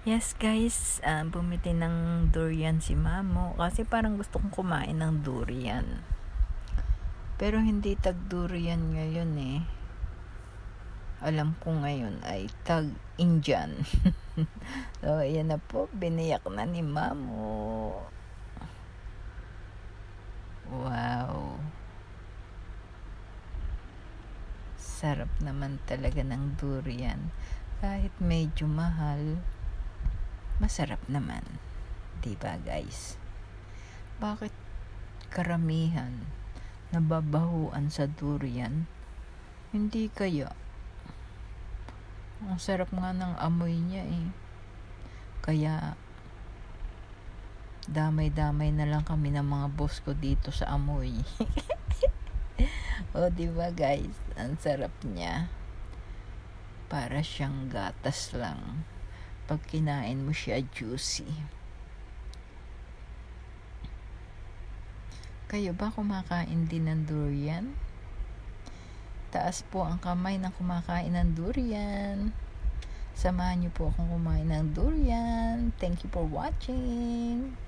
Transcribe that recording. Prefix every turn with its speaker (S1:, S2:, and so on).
S1: Yes guys, bumili ng durian si Mamo kasi parang gusto kong kumain ng durian. Pero hindi tag durian ngayon eh. Alam ko ngayon ay tag Indian. So ayan na po, biniyak na ni Mamo. Wow. Sarap naman talaga ng durian. Kahit medyo mahal, masarap naman. Diba guys? Bakit karamihan nababahuan sa durian? Hindi kaya? Ang sarap nga ng amoy niya eh. Kaya damay-damay na lang kami ng mga boss ko dito sa amoy. O diba guys? Ang sarap niya. Para siyang gatas lang. Pag kinain mo siya, juicy. Kayo ba kumakain din ng durian? Taas po ang kamay ng kumakain ng durian. Samahan niyo po akong kumain ng durian. Thank you for watching.